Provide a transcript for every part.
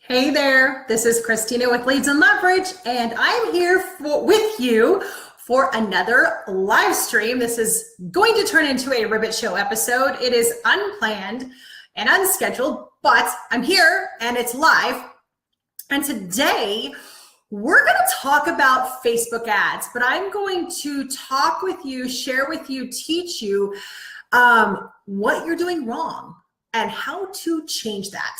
Hey there, this is Christina with Leads and Leverage, and I'm here with you for another live stream. This is going to turn into a Ribbit Show episode. It is unplanned and unscheduled, but I'm here and it's live. And today we're going to talk about Facebook ads, but I'm going to talk with you, share with you, teach you what you're doing wrong and how to change that.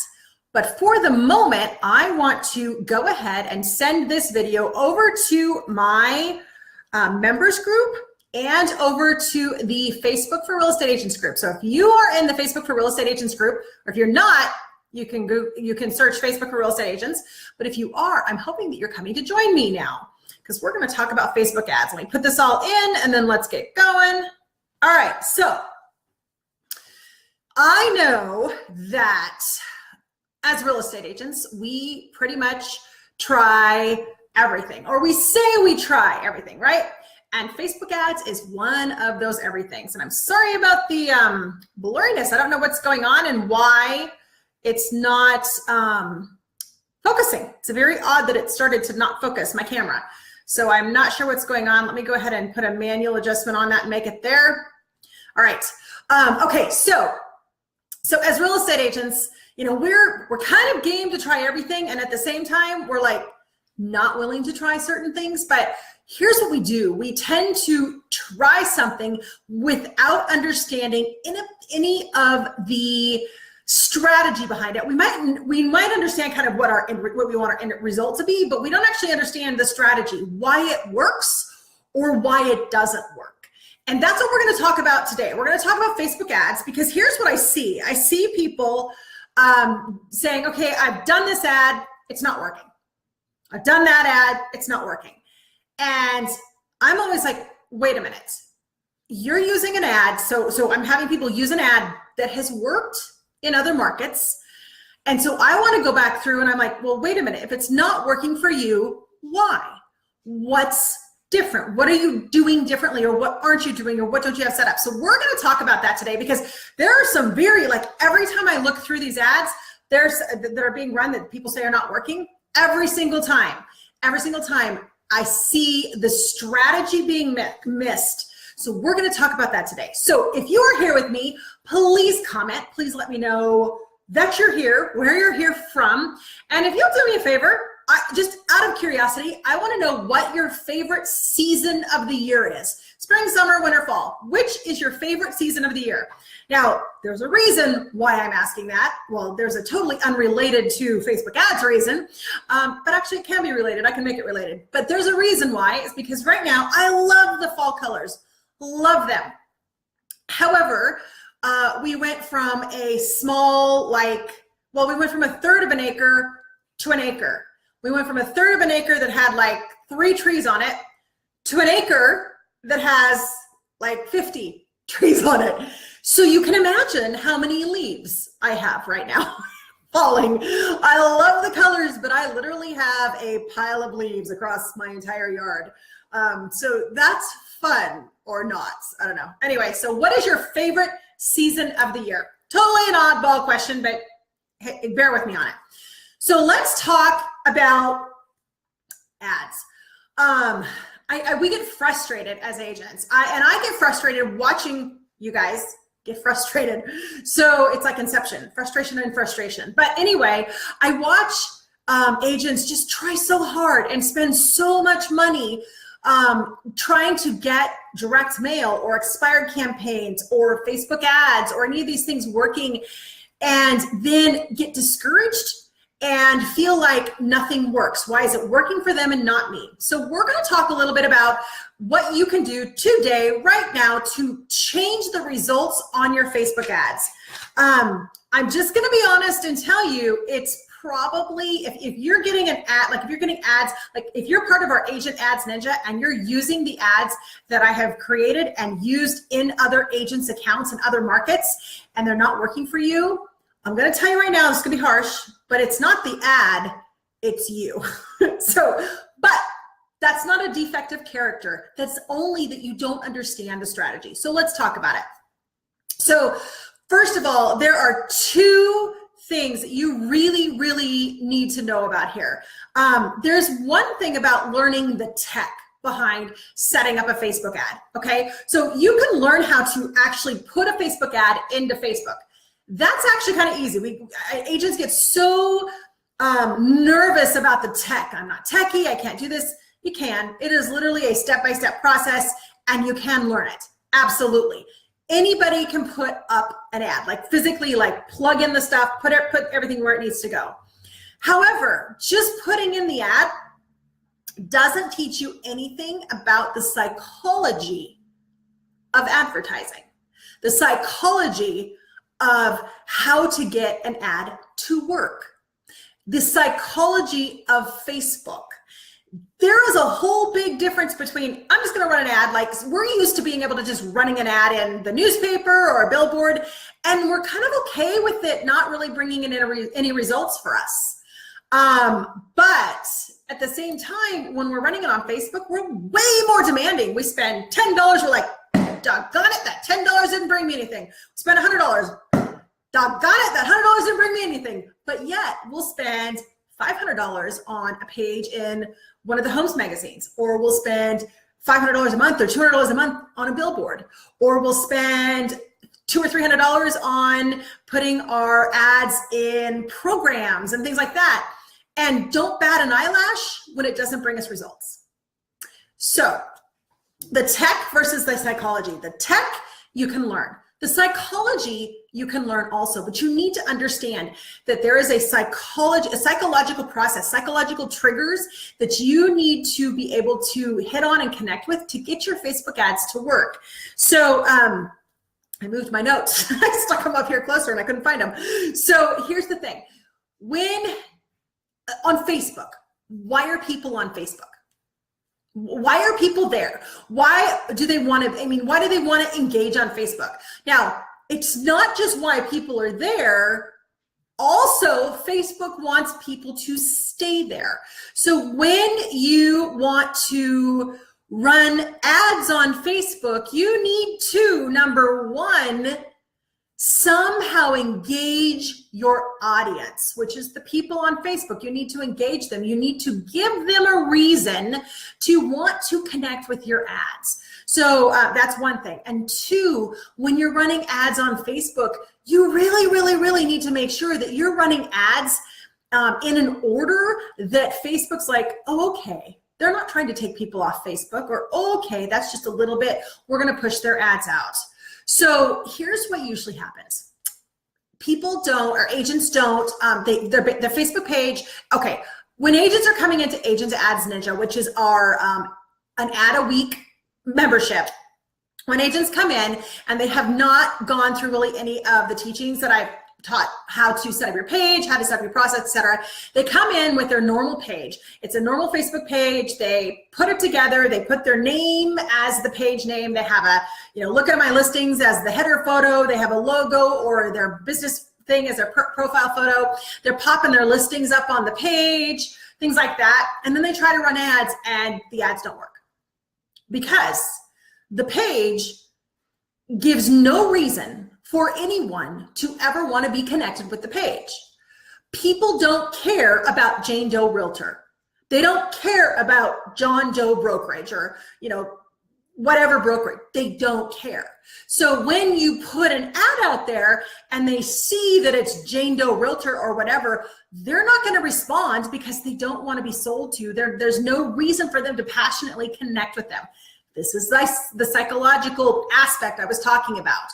But for the moment, I want to go ahead and send this video over to my members group and over to the Facebook for Real Estate Agents group. So if you are in the Facebook for Real Estate Agents group, or if you're not, you can search Facebook for Real Estate Agents. But if you are, I'm hoping that you're coming to join me now because we're going to talk about Facebook ads. Let me put this all in and then let's get going. All right, so I know that as real estate agents, we pretty much try everything, or we say we try everything, right? And Facebook ads is one of those everythings. And I'm sorry about the blurriness. I don't know what's going on and why it's not focusing. It's very odd that it started to not focus my camera. So I'm not sure what's going on. Let me go ahead and put a manual adjustment on that and make it there. All right. Okay, so as real estate agents, you know, we're kind of game to try everything, and at the same time, we're like not willing to try certain things. But here's what we do. We tend to try something without understanding any of the strategy behind it. We might understand kind of what we want our end result to be, but we don't actually understand the strategy, why it works or why it doesn't work. And that's what we're going to talk about today. We're going to talk about Facebook ads because here's what I see. I see people saying, okay, I've done this ad, it's not working. I've done that ad, it's not working. And I'm always like, wait a minute, you're using an ad. So I'm having people use an ad that has worked in other markets. And so I want to go back through and I'm like, well, wait a minute, if it's not working for you, why? What's different? What are you doing differently, or what aren't you doing, or what don't you have set up? So we're going to talk about that today because there are some very, like, every time I look through these ads, that are being run that people say are not working. Every single time I see the strategy being missed. So we're going to talk about that today. So if you are here with me, please comment. Please let me know that you're here, where you're here from. And if you'll do me a favor, just out of curiosity, I want to know what your favorite season of the year is. Spring, summer, winter, fall. Which is your favorite season of the year? Now, there's a reason why I'm asking that. Well, there's a totally unrelated to Facebook ads reason, but actually it can be related. I can make it related. But there's a reason why. It's because right now I love the fall colors. Love them. However, we went from a small, we went from a third of an acre to an acre. We went from a third of an acre that had like 3 trees on it to an acre that has like 50 trees on it. So you can imagine how many leaves I have right now falling. I love the colors, but I literally have a pile of leaves across my entire yard. So that's fun or not, I don't know. Anyway, so what is your favorite season of the year? Totally an oddball question, but hey, bear with me on it. So let's talk about ads. We get frustrated as agents. I get frustrated watching you guys get frustrated. So it's like Inception, frustration and frustration. But anyway, I watch agents just try so hard and spend so much money trying to get direct mail or expired campaigns or Facebook ads or any of these things working, and then get discouraged and feel like nothing works. Why is it working for them and not me? So we're going to talk a little bit about what you can do today, right now, to change the results on your Facebook ads. I'm just going to be honest and tell you, it's probably, if you're getting an ad, like if you're getting ads, like if you're part of our Agent Ads Ninja and you're using the ads that I have created and used in other agents' accounts and other markets, and they're not working for you, I'm going to tell you right now, this is going to be harsh, but it's not the ad, it's you. But that's not a defective character. That's only that you don't understand the strategy. So let's talk about it. So first of all, there are 2 things that you really, really need to know about here. There's one thing about learning the tech behind setting up a Facebook ad, okay? So you can learn how to actually put a Facebook ad into Facebook. That's actually kind of easy. Agents get so nervous about the tech. I'm not techie, I can't do this. You can. It is literally a step-by-step process, and you can learn it. Absolutely. Anybody can put up an ad, like physically, like plug in the stuff, put everything where it needs to go. However, just putting in the ad doesn't teach you anything about the psychology of advertising, the psychology of how to get an ad to work, the psychology of Facebook. There is a whole big difference between, I'm just going to run an ad. Like, we're used to being able to just running an ad in the newspaper or a billboard, and we're kind of okay with it not really bringing in any results for us. But at the same time, when we're running it on Facebook, we're way more demanding. We spend $10. We're like, doggone it, that $10 didn't bring me anything. We spend $100. Doggone it, that $100 didn't bring me anything. But yet we'll spend $500 on a page in one of the Homes magazines, or we'll spend $500 a month or $200 a month on a billboard, or we'll spend $200 or $300 on putting our ads in programs and things like that, and don't bat an eyelash when it doesn't bring us results. So the tech versus the psychology. The tech you can learn. The psychology you can learn also, but you need to understand that there is a psychological process, psychological triggers that you need to be able to hit on and connect with to get your Facebook ads to work. So I moved my notes. I stuck them up here closer and I couldn't find them. So here's the thing. When on Facebook, why are people on Facebook? Why are people there? Why do they want to, why do they want to engage on Facebook? Now, it's not just why people are there. Also, Facebook wants people to stay there. So when you want to run ads on Facebook, you need to, number one, somehow engage your audience, which is the people on Facebook. You need to engage them. You need to give them a reason to want to connect with your ads. So that's one thing. And two, when you're running ads on Facebook, you really, really, really need to make sure that you're running ads in an order that Facebook's like, oh, okay, they're not trying to take people off Facebook, or oh, okay, that's just a little bit, we're going to push their ads out. So here's what usually happens. People don't, or agents don't, their Facebook page, okay, when agents are coming into Agent Ads Ninja, which is our an ad a week membership, when agents come in and they have not gone through really any of the teachings that I've taught, how to set up your page, how to set up your process, etc. They come in with their normal page. It's a normal Facebook page. They put it together. They put their name as the page name. They have a, look at my listings as the header photo. They have a logo or their business thing as their profile photo. They're popping their listings up on the page, things like that. And then they try to run ads and the ads don't work because the page gives no reason for anyone to ever want to be connected with the page. People don't care about Jane Doe Realtor. They don't care about John Doe Brokerage or, whatever brokerage. They don't care. So when you put an ad out there and they see that it's Jane Doe Realtor or whatever, they're not going to respond because they don't want to be sold to. There's no reason for them to passionately connect with them. This is the psychological aspect I was talking about.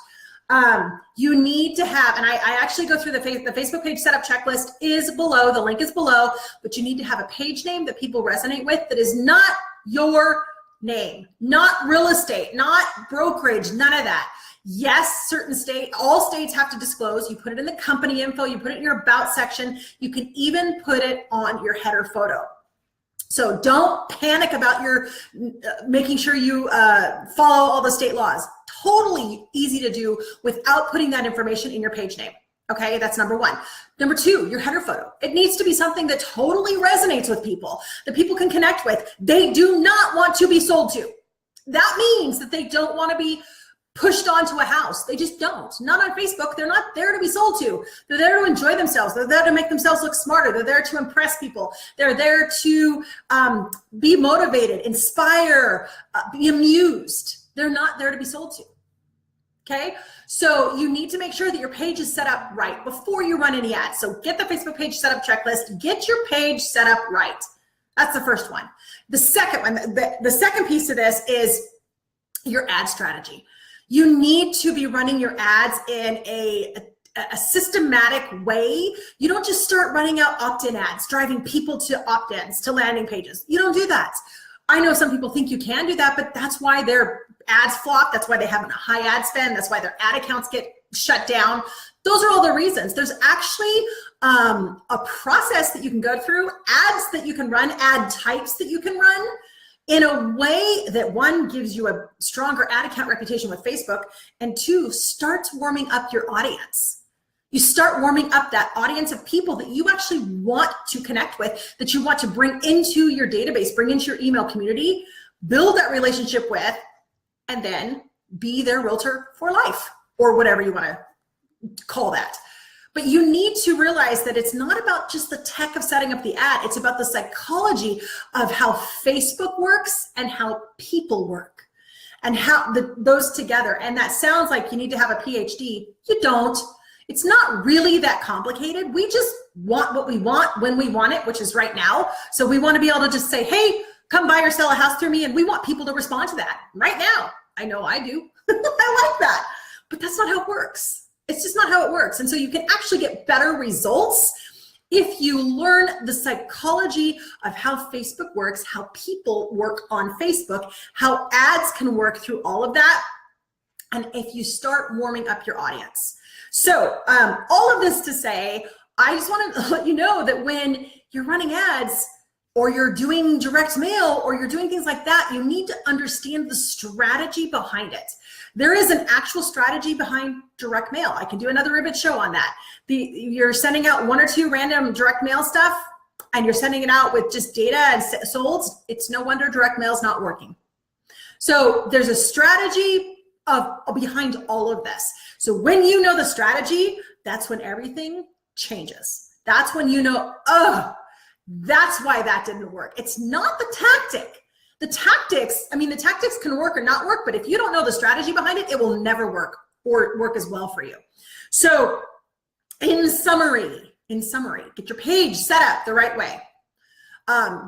You need to have, and I actually go through the Facebook page setup checklist is below, the link is below, but you need to have a page name that people resonate with that is not your name, not real estate, not brokerage, none of that. Yes, all states have to disclose. You put it in the company info, you put it in your about section, you can even put it on your header photo. So don't panic about your making sure you follow all the state laws. Totally easy to do without putting that information in your page name. Okay, that's number one. Number two, your header photo. It needs to be something that totally resonates with people, that people can connect with. They do not want to be sold to. That means that they don't want to be pushed onto a house. They just don't. Not on Facebook. They're not there to be sold to. They're there to enjoy themselves. They're there to make themselves look smarter. They're there to impress people. They're there to be motivated, inspire, be amused. They're not there to be sold to. Okay, so you need to make sure that your page is set up right before you run any ads. So get the Facebook page setup checklist. Get your page set up right. That's the first one. The second one, the second piece of this is your ad strategy. You need to be running your ads in a systematic way. You don't just start running out opt-in ads, driving people to opt-ins, to landing pages. You don't do that. I know some people think you can do that, but that's why their ads flop. That's why they have a high ad spend. That's why their ad accounts get shut down. Those are all the reasons. There's actually a process that you can go through, ads that you can run, ad types that you can run, in a way that, one, gives you a stronger ad account reputation with Facebook, and two, starts warming up your audience. You start warming up that audience of people that you actually want to connect with, that you want to bring into your database, bring into your email community, build that relationship with, and then be their realtor for life, or whatever you want to call that. But you need to realize that it's not about just the tech of setting up the ad. It's about the psychology of how Facebook works and how people work, and how those together. And that sounds like you need to have a PhD. You don't. It's not really that complicated. We just want what we want when we want it, which is right now. So we want to be able to just say, hey, come buy or sell a house through me. And we want people to respond to that right now. I know I do. I like that. But that's not how it works. It's just not how it works. And so you can actually get better results if you learn the psychology of how Facebook works, how people work on Facebook, how ads can work through all of that, and if you start warming up your audience. So all of this to say, I just want to let you know that when you're running ads, or you're doing direct mail, or you're doing things like that, you need to understand the strategy behind it. There is an actual strategy behind direct mail. I can do another ribbon show on that. You're sending out one or two random direct mail stuff, and you're sending it out with just data and solds. It's no wonder direct mail is not working. So there's a strategy behind all of this. So when you know the strategy, that's when everything changes. That's when you know, oh, that's why that didn't work. It's not the tactic. The tactics, I mean, the tactics can work or not work, but if you don't know the strategy behind it, it will never work or work as well for you. So in summary, get your page set up the right way.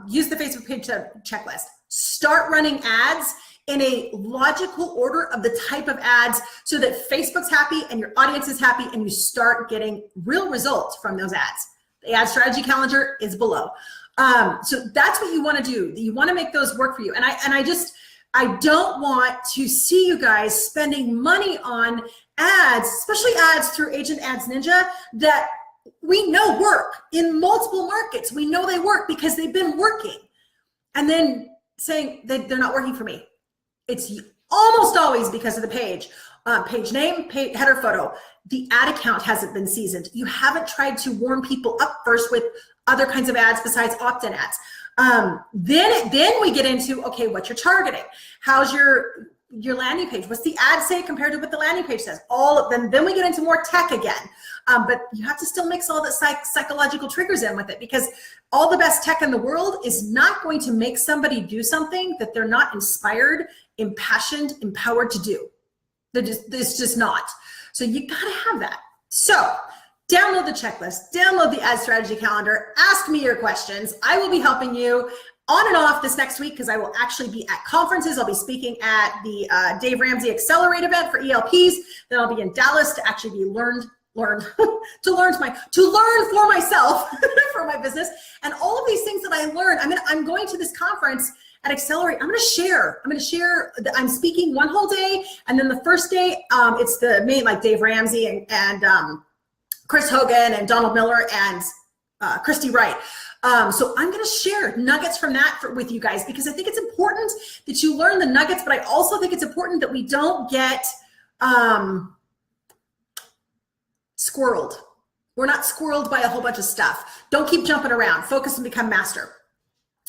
Use the Facebook page checklist. Start running ads in a logical order of the type of ads so that Facebook's happy and your audience is happy, and you start getting real results from those ads. The ad strategy calendar is below. So that's what you want to do. You want to make those work for you. And I don't want to see you guys spending money on ads, especially ads through Agent Ads Ninja, that we know work in multiple markets. We know they work because they've been working, and then saying that they're not working for me. It's almost always because of the page. Page name, header photo. The ad account hasn't been seasoned. You haven't tried to warm people up first with other kinds of ads besides opt-in ads. Then we get into, okay, what you're targeting. How's your landing page? What's the ad say compared to what the landing page says? All of them. Then we get into more tech again. But you have to still mix all the psychological triggers in with it, because all the best tech in the world is not going to make somebody do something that they're not inspired, impassioned, empowered to do. It's just not. So you gotta have that. So download the checklist, download the ad strategy calendar, ask me your questions. I will be helping you on and off this next week, because I will actually be at conferences. I'll be speaking at the Dave Ramsey Accelerate event for ELPs. Then I'll be in Dallas to actually be learn for myself for my business. And all of these things that I learned, I'm going to this conference at Accelerate. I'm going to share. I'm speaking one whole day, and then the first day, it's the main, like Dave Ramsey and Chris Hogan and Donald Miller and Christy Wright. So I'm going to share nuggets from that with you guys, because I think it's important that you learn the nuggets, but I also think it's important that we don't get squirreled. We're not squirreled by a whole bunch of stuff. Don't keep jumping around. Focus and become master.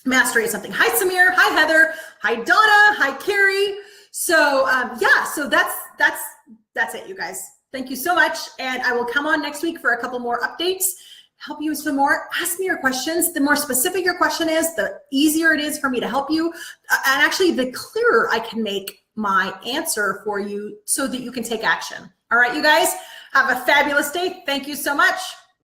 Mastery is something. Hi, Samir. Hi, Heather. Hi, Donna. Hi, Carrie. So yeah, so that's it, you guys. Thank you so much. And I will come on next week for a couple more updates, help you some more. Ask me your questions. The more specific your question is, the easier it is for me to help you. And actually, the clearer I can make my answer for you so that you can take action. All right, you guys, have a fabulous day. Thank you so much.